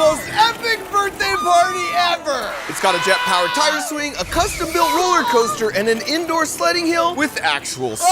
most epic birthday party ever! It's got a jet-powered tire swing, a custom-built roller coaster, and an indoor sledding hill with actual snow.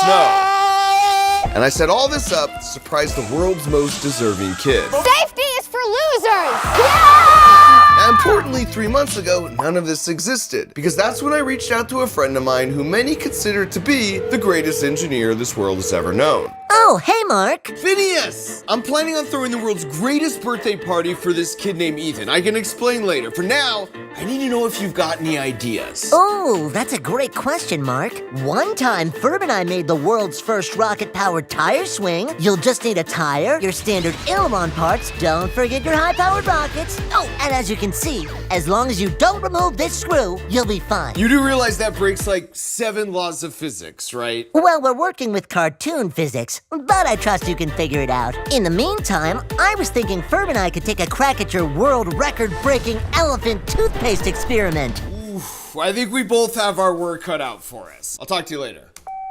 And I set all this up to surprise the world's most deserving kids. Safety is for losers! Yeah! Now, importantly, 3 months ago, none of this existed, because that's when I reached out to a friend of mine who many consider to be the greatest engineer this world has ever known. Oh, hey, Mark. Phineas! I'm planning on throwing the world's greatest birthday party for this kid named Ethan. I can explain later. For now, I need to know if you've got any ideas. Oh, that's a great question, Mark. One time, Ferb and I made the world's first rocket-powered tire swing. You'll just need a tire, your standard aileron parts, don't forget your high-powered rockets. Oh, and as you can see, as long as you don't remove this screw, you'll be fine. You do realize that breaks like 7 laws of physics, right? Well, we're working with cartoon physics, but I trust you can figure it out. In the meantime, I was thinking Ferb and I could take a crack at your world record-breaking elephant toothpaste experiment. Oof, I think we both have our work cut out for us. I'll talk to you later.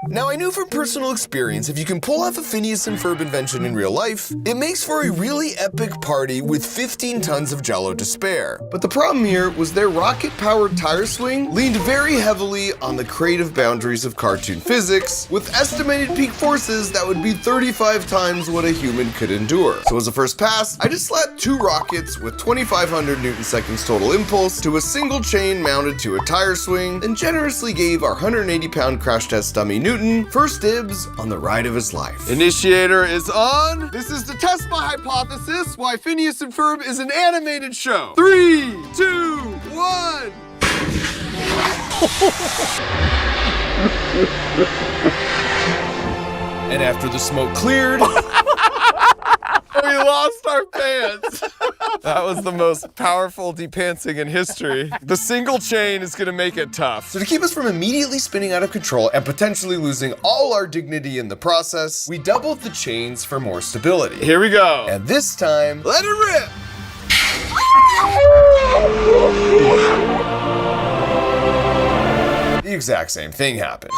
Now, I knew from personal experience, if you can pull off a Phineas and Ferb invention in real life, it makes for a really epic party with 15 tons of Jell-O to spare. But the problem here was their rocket-powered tire swing leaned very heavily on the creative boundaries of cartoon physics, with estimated peak forces that would be 35 times what a human could endure. So as a first pass, I just slapped 2 rockets with 2,500 Newton-seconds total impulse to a single chain mounted to a tire swing, and generously gave our 180-pound crash test dummy Newton first dibs on the ride of his life. Initiator is on. This is to test my hypothesis why Phineas and Ferb is an animated show. 3, 2, 1. And after the smoke cleared, we lost our pants. That was the most powerful depantsing in history. The single chain is gonna make it tough. So to keep us from immediately spinning out of control and potentially losing all our dignity in the process, we doubled the chains for more stability. Here we go. And this time, let it rip. The exact same thing happened.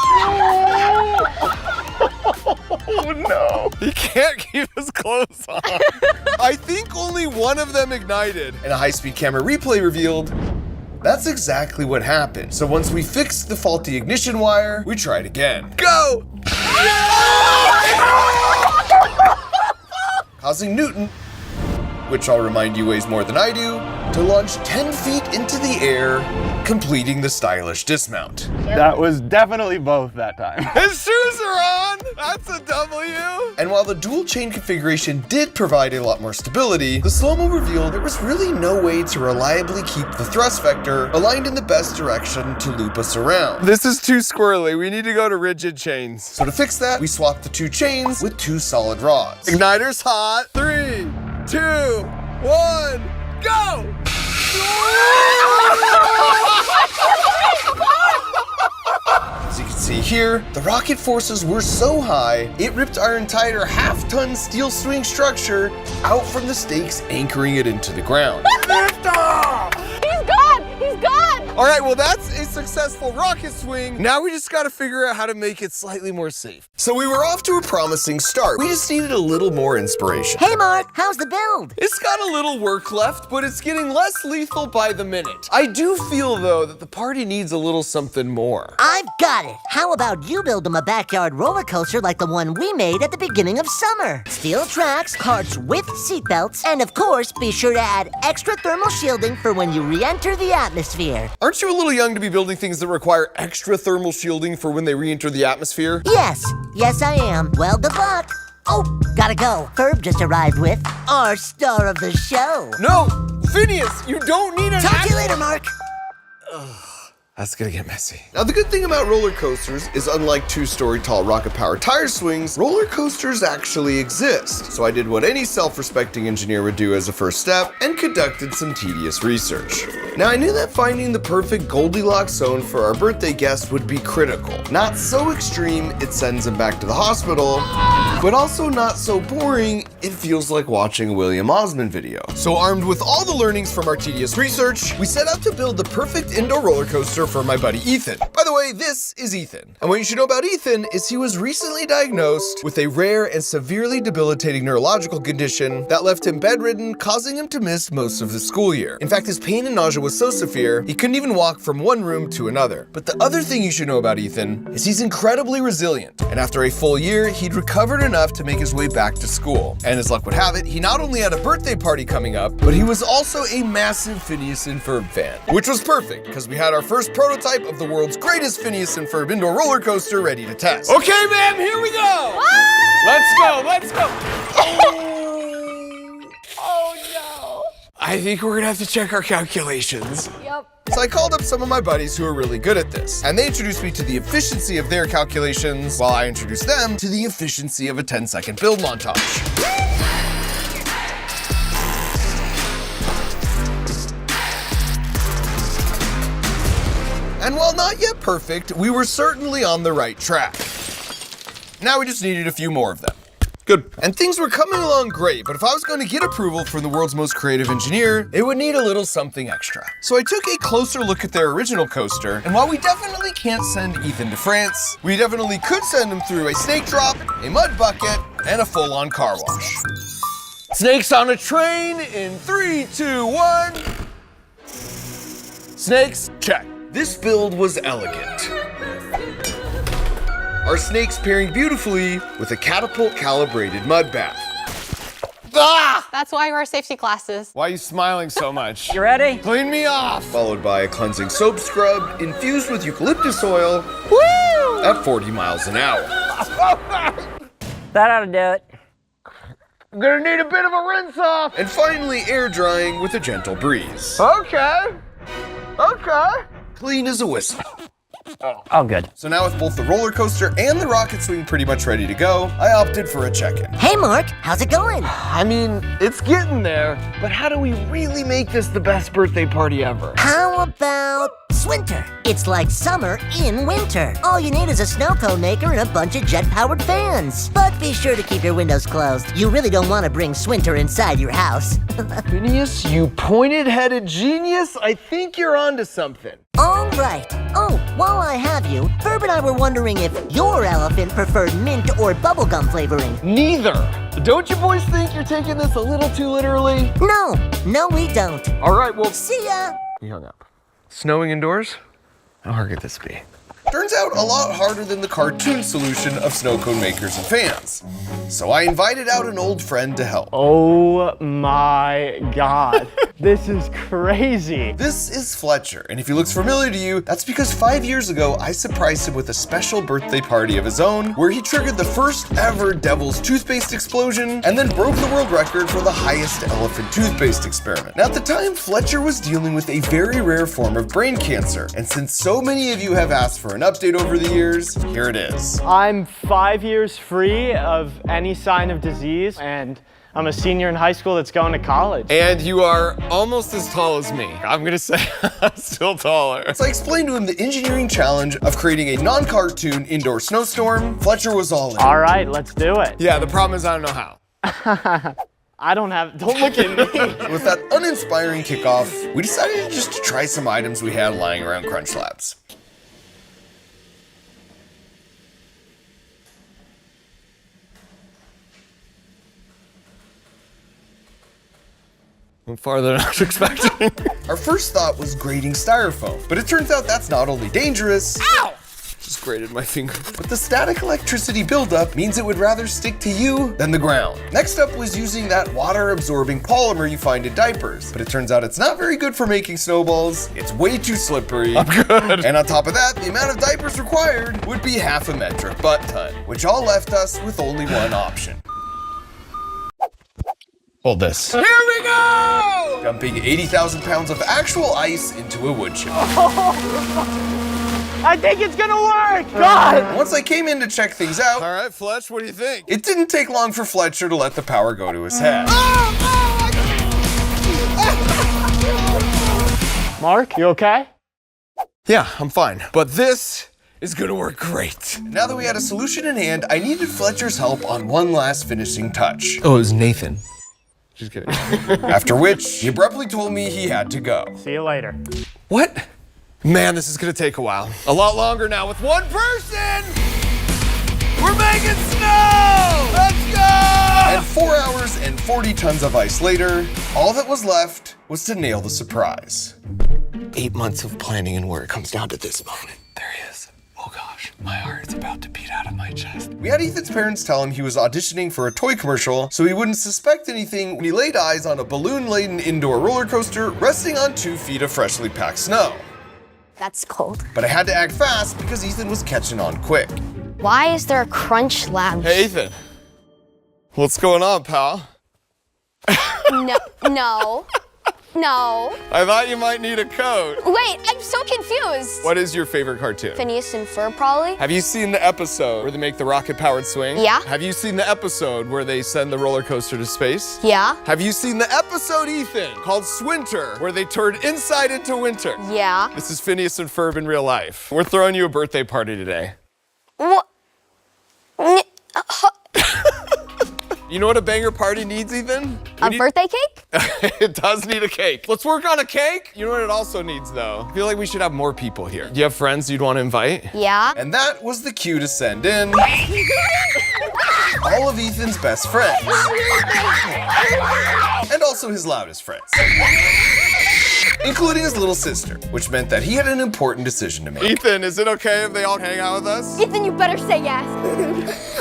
Oh no. He can't keep his clothes on. I think only one of them ignited. And a high-speed camera replay revealed that's exactly what happened. So once we fixed the faulty ignition wire, we tried again. Go! Causing Newton, which I'll remind you weighs more than I do, to launch 10 feet into the air, completing the stylish dismount. That was definitely both that time. His shoes are on! That's a W! And while the dual chain configuration did provide a lot more stability, the slow-mo revealed there was really no way to reliably keep the thrust vector aligned in the best direction to loop us around. This is too squirrely. We need to go to rigid chains. So to fix that, we swapped the 2 chains with 2 solid rods. Igniter's hot. 3, 2, 1, go! As you can see here, the rocket forces were so high, it ripped our entire half-ton steel swing structure out from the stakes, anchoring it into the ground. Lift off! He's gone! He's gone! All right, well, that's a successful rocket swing. Now we just gotta figure out how to make it slightly more safe. So we were off to a promising start. We just needed a little more inspiration. Hey, Mark, how's the build? It's got a little work left, but it's getting less lethal by the minute. I do feel, though, that the party needs a little something more. I've got it. How about you build them a backyard roller coaster like the one we made at the beginning of summer? Steel tracks, carts with seatbelts, and of course, be sure to add extra thermal shielding for when you re-enter the atmosphere. Aren't you a little young to be building things that require extra thermal shielding for when they re-enter the atmosphere? Yes, I am. Well, good luck. Oh, gotta go. Ferb just arrived with our star of the show. No, Phineas, you don't need an Talk to you later, Mark. That's gonna get messy. Now, the good thing about roller coasters is unlike 2-story tall rocket-powered tire swings, roller coasters actually exist. So I did what any self-respecting engineer would do as a first step and conducted some tedious research. Now, I knew that finding the perfect Goldilocks zone for our birthday guest would be critical. Not so extreme it sends him back to the hospital, but also not so boring it feels like watching a William Osmond video. So armed with all the learnings from our tedious research, we set out to build the perfect indoor roller coaster for my buddy Ethan. By the the way, this is Ethan. And what you should know about Ethan is he was recently diagnosed with a rare and severely debilitating neurological condition that left him bedridden, causing him to miss most of the school year. In fact, his pain and nausea was so severe, he couldn't even walk from one room to another. But the other thing you should know about Ethan is he's incredibly resilient. And after a full year, he'd recovered enough to make his way back to school. And as luck would have it, he not only had a birthday party coming up, but he was also a massive Phineas and Ferb fan. Which was perfect, because we had our first prototype of the world's greatest Phineas and Ferb indoor roller coaster ready to test. Okay, ma'am, here we go! Let's go! Oh no. I think we're gonna have to check our calculations. Yep. So I called up some of my buddies who are really good at this, and they introduced me to the efficiency of their calculations, while I introduced them to the efficiency of a 10-second build montage. And while not yet perfect, we were certainly on the right track. Now we just needed a few more of them. Good. And things were coming along great, but if I was going to get approval from the world's most creative engineer, it would need a little something extra. So I took a closer look at their original coaster, and while we definitely can't send Ethan to France, we definitely could send him through a snake drop, a mud bucket, and a full-on car wash. Snakes on a train in 3, 2, 1. Snakes, check. This build was elegant. Our snakes pairing beautifully with a catapult-calibrated mud bath. Ah! That's why you wear safety glasses. Why are you smiling so much? You ready? Clean me off! Followed by a cleansing soap scrub infused with eucalyptus oil at 40 miles an hour. That ought to do it. I'm gonna need a bit of a rinse off. And finally, air drying with a gentle breeze. Okay. Clean as a whistle. Oh, good. So now with both the roller coaster and the rocket swing pretty much ready to go, I opted for a check-in. Hey, Mark, how's it going? I mean, it's getting there, but how do we really make this the best birthday party ever? How about Swinter? It's like summer in winter. All you need is a snow cone maker and a bunch of jet-powered fans. But be sure to keep your windows closed. You really don't want to bring Swinter inside your house. Phineas, you pointed-headed genius, I think you're onto something. All right. Oh, while I have you, Ferb and I were wondering if your elephant preferred mint or bubblegum flavoring. Neither. Don't you boys think you're taking this a little too literally? No, we don't. All right, well, See ya. he hung up. Snowing indoors? How hard could this be? Turns out a lot harder than the cartoon solution of snow cone makers and fans. So I invited out an old friend to help. Oh my God, this is crazy. This is Fletcher, and if he looks familiar to you, that's because 5 years ago, I surprised him with a special birthday party of his own, where he triggered the first ever Devil's toothpaste explosion, and then broke the world record for the highest elephant toothpaste experiment. Now at the time, Fletcher was dealing with a very rare form of brain cancer, and since so many of you have asked for an update over the years, here it is. I'm 5 years free of any sign of disease, and I'm a senior in high school that's going to college. And you are almost as tall as me. I'm gonna say I'm still taller. So I explained to him the engineering challenge of creating a non-cartoon indoor snowstorm. Fletcher was all in. All right, let's do it. Yeah, the problem is I don't know how. Don't look at me. With that uninspiring kickoff, we decided just to try some items we had lying around Crunch Labs. Went farther than I was expecting. Our first thought was grating styrofoam, but it turns out that's not only dangerous. Ow! Just grated my finger. But the static electricity buildup means it would rather stick to you than the ground. Next up was using that water-absorbing polymer you find in diapers, but it turns out it's not very good for making snowballs. It's way too slippery. I'm good. And on top of that, the amount of diapers required would be half a metric butt ton, which all left us with only one option. Hold this. Here we go! Dumping 80,000 pounds of actual ice into a wood chip. I think it's gonna work. God! Once I came in to check things out. All right, Fletch, what do you think? It didn't take long for Fletcher to let the power go to his head. Mark, you okay? Yeah, I'm fine. But this is gonna work great. Now that we had a solution in hand, I needed Fletcher's help on one last finishing touch. Oh, it was Nathan. Just kidding. After which, he abruptly told me he had to go. See you later. What? Man, this is gonna take a while. A lot longer now with one person! We're making snow! Let's go! And 4 hours and 40 tons of ice later, all that was left was to nail the surprise. 8 months of planning and work comes down to this moment. There he is. Oh gosh, my heart's about to beat out of my chest. We had Ethan's parents tell him he was auditioning for a toy commercial so he wouldn't suspect anything when he laid eyes on a balloon-laden indoor roller coaster resting on 2 feet of freshly packed snow. That's cold. But I had to act fast because Ethan was catching on quick. Why is there a Crunch Lab? Hey, Ethan. What's going on, pal? No. I thought you might need a coat. Wait, I'm so confused. What is your favorite cartoon? Phineas and Ferb, probably? Have you seen the episode where they make the rocket-powered swing? Yeah. Have you seen the episode where they send the roller coaster to space? Yeah. Have you seen the episode, Ethan, called Swinter, where they turn inside into winter? Yeah. This is Phineas and Ferb in real life. We're throwing you a birthday party today. What? You know what a banger party needs, Ethan? A birthday cake? It does need a cake. Let's work on a cake. You know what it also needs, though? I feel like we should have more people here. Do you have friends you'd want to invite? Yeah. And that was the cue to send in all of Ethan's best friends. And also his loudest friends. Including his little sister, which meant that he had an important decision to make. Ethan, is it okay if they all hang out with us? Ethan, you better say yes.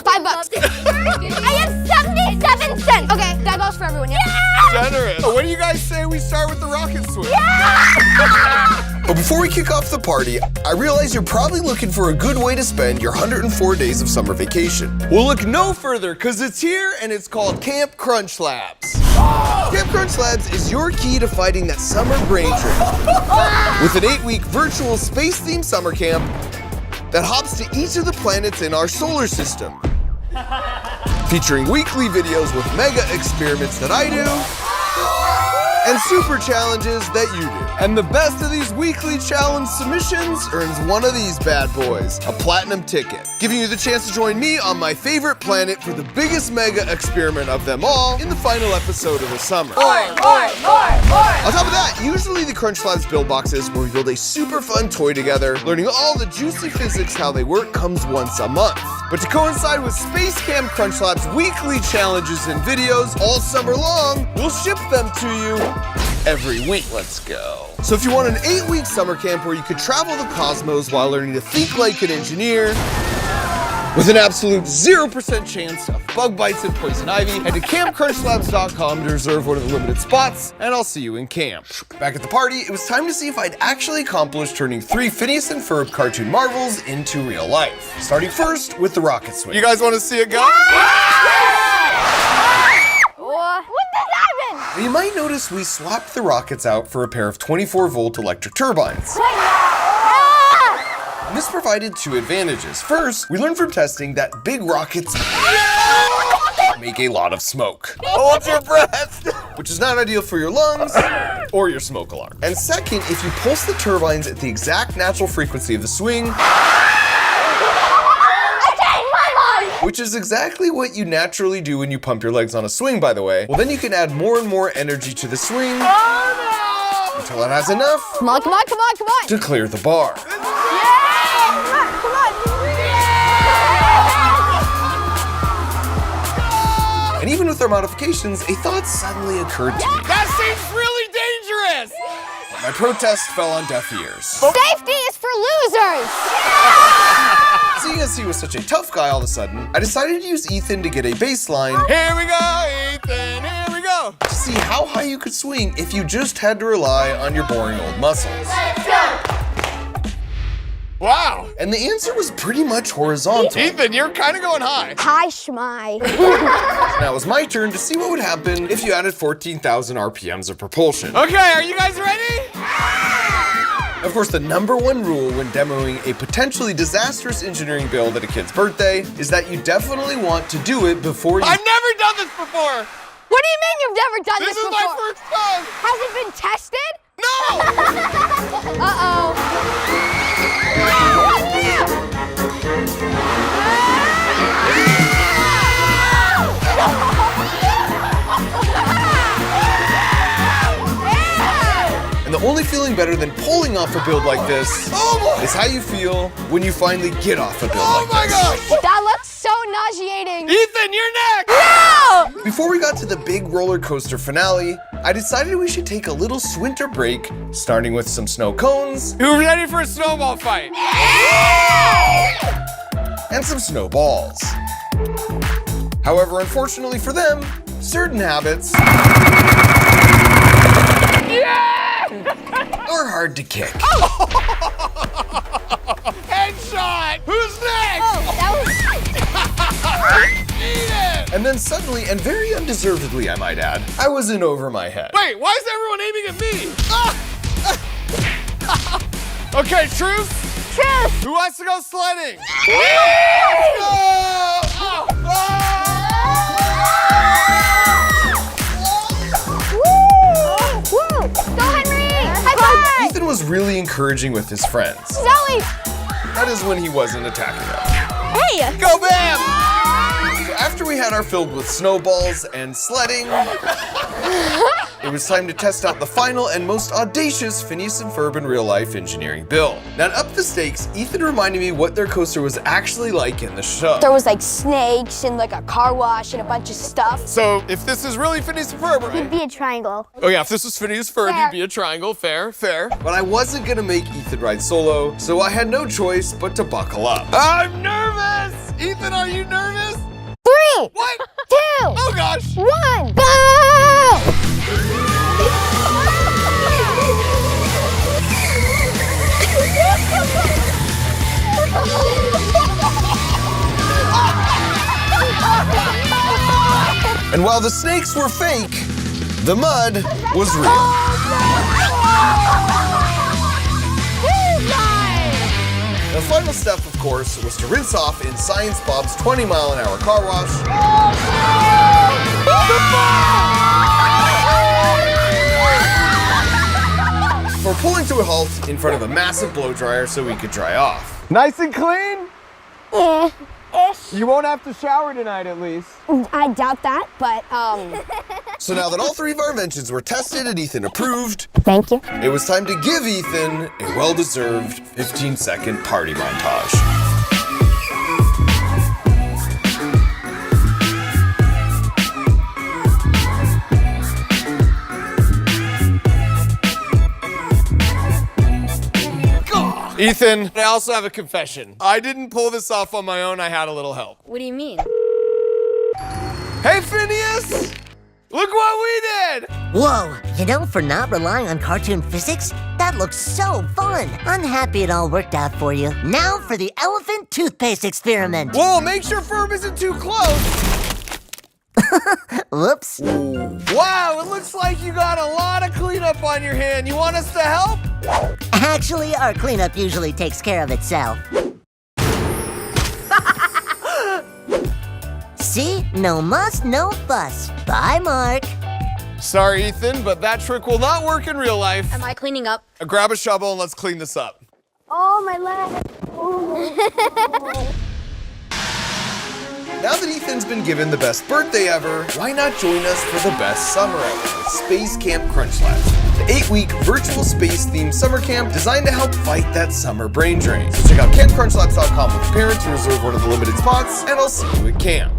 $5. I have 77 cents. Okay, that goes for everyone. Yeah. Generous. What do you guys say we start with the rocket swing? But before we kick off the party, I realize you're probably looking for a good way to spend your 104 days of summer vacation. We'll look no further, because it's here and it's called Camp Crunch Labs. Camp Crunch Labs is your key to fighting that summer brain trip. With an 8-week virtual space-themed summer camp that hops to each of the planets in our solar system. Featuring weekly videos with mega experiments that I do, and super challenges that you do. And the best of these weekly challenge submissions earns one of these bad boys, a platinum ticket, giving you the chance to join me on my favorite planet for the biggest mega experiment of them all in the final episode of the summer. On top of that, usually the Crunch Labs build boxes where we build a super fun toy together, learning all the juicy physics how they work comes once a month. But to coincide with Space Camp Crunch Labs weekly challenges and videos all summer long, we'll ship them to you every week. Let's go. So if you want an 8-week summer camp where you could travel the cosmos while learning to think like an engineer, with an absolute 0% chance of bug bites and poison ivy, head to campcrunchlabs.com to reserve one of the limited spots, and I'll see you in camp. Back at the party, it was time to see if I'd actually accomplished turning 3 Phineas and Ferb cartoon marvels into real life. Starting first with the rocket swing. You guys want to see it go? What just happened? You might notice we swapped the rockets out for a pair of 24-volt electric turbines. This provided 2 advantages. First, we learned from testing that big rockets make a lot of smoke. Hold your breath! Which is not ideal for your lungs or your smoke alarm. And second, if you pulse the turbines at the exact natural frequency of the swing, which is exactly what you naturally do when you pump your legs on a swing, by the way, well then you can add more and more energy to the swing until it has enough Come on. to clear the bar. Come on. And even with our modifications, a thought suddenly occurred to me. That seems really dangerous! My protest fell on deaf ears. Safety is for losers. Seeing as he was such a tough guy all of a sudden, I decided to use Ethan to get a baseline Here we go, Ethan, here we go! to see how high you could swing if you just had to rely on your boring old muscles. Wow! And the answer was pretty much horizontal. Ethan, you're kind of going high. Hi, Schmai. Now it was my turn to see what would happen if you added 14,000 RPMs of propulsion. Okay, are you guys ready? Of course, the #1 rule when demoing a potentially disastrous engineering build at a kid's birthday is that you definitely want to do it before you— I've never done this before! What do you mean you've never done This this is before? my first time! Has it been tested? No! Uh-oh. And the the only feeling better than pulling off a build like this is how you feel when you finally get off a build like this. Oh my gosh! That looks so nauseating. Ethan, you're next! No! Before we got to the big roller coaster finale, I decided we should take a little winter break, starting with some snow cones. Who's ready for a snowball fight? And some snowballs. However, unfortunately for them, certain habits are hard to kick. Headshot! Who's next? Oh, that Eat it! And then suddenly, and very undeservedly I might add, I was in over my head. Wait, why is everyone aiming at me? Okay, truth? Truth. Who wants to go sledding? Let's go! Woo! Go, Henry! High five! Ethan was really encouraging with his friends. Zoe! That is when he wasn't attacking them. Hey! Go Bam! So after we had our filled with snowballs and sledding, it was time to test out the final and most audacious Phineas and Ferb in real life engineering build. Now to up the stakes, Ethan reminded me what their coaster was actually like in the show. There was like snakes and like a car wash and a bunch of stuff. So, if this is really Phineas and Ferb, right? It'd be a triangle. Oh yeah, if this was Phineas and Ferb, Fair. you'd be a triangle. Fair, fair. But I wasn't gonna make Ethan ride solo, so I had no choice but to buckle up. I'm nervous! Ethan, are you nervous? 3, What? 2, Oh gosh! 1, go! And while the snakes were fake, the mud was real. The final step, of course, was to rinse off in Science Bob's 20-mile-an-hour car wash. For pulling to a halt in front of a massive blow dryer so we could dry off. Nice and clean? Ish. You won't have to shower tonight at least. I doubt that, but So now that all three of our inventions were tested and Ethan approved, thank you. it was time to give Ethan a well-deserved 15-second party montage. Ethan, I also have a confession. I didn't pull this off on my own. I had a little help. What do you mean? Hey, Phineas! Look what we did! Whoa, you know, for not relying on cartoon physics, that looks so fun. I'm happy it all worked out for you. Now for the elephant toothpaste experiment. Whoa, make sure Ferb isn't too close. Whoops. Wow, it looks like you got a lot of cleanup on your hand. You want us to help? Actually, our cleanup usually takes care of itself. See? No muss, no fuss. Bye, Mark. Sorry, Ethan, but that trick will not work in real life. Am I cleaning up? Grab a shovel and let's clean this up. Oh, my leg. Now that Ethan's been given the best birthday ever, why not join us for the best summer ever with Space Camp Crunch Labs, the 8-week virtual space-themed summer camp designed to help fight that summer brain drain. So check out campcrunchlabs.com with your parents to reserve one of the limited spots, and I'll see you at camp.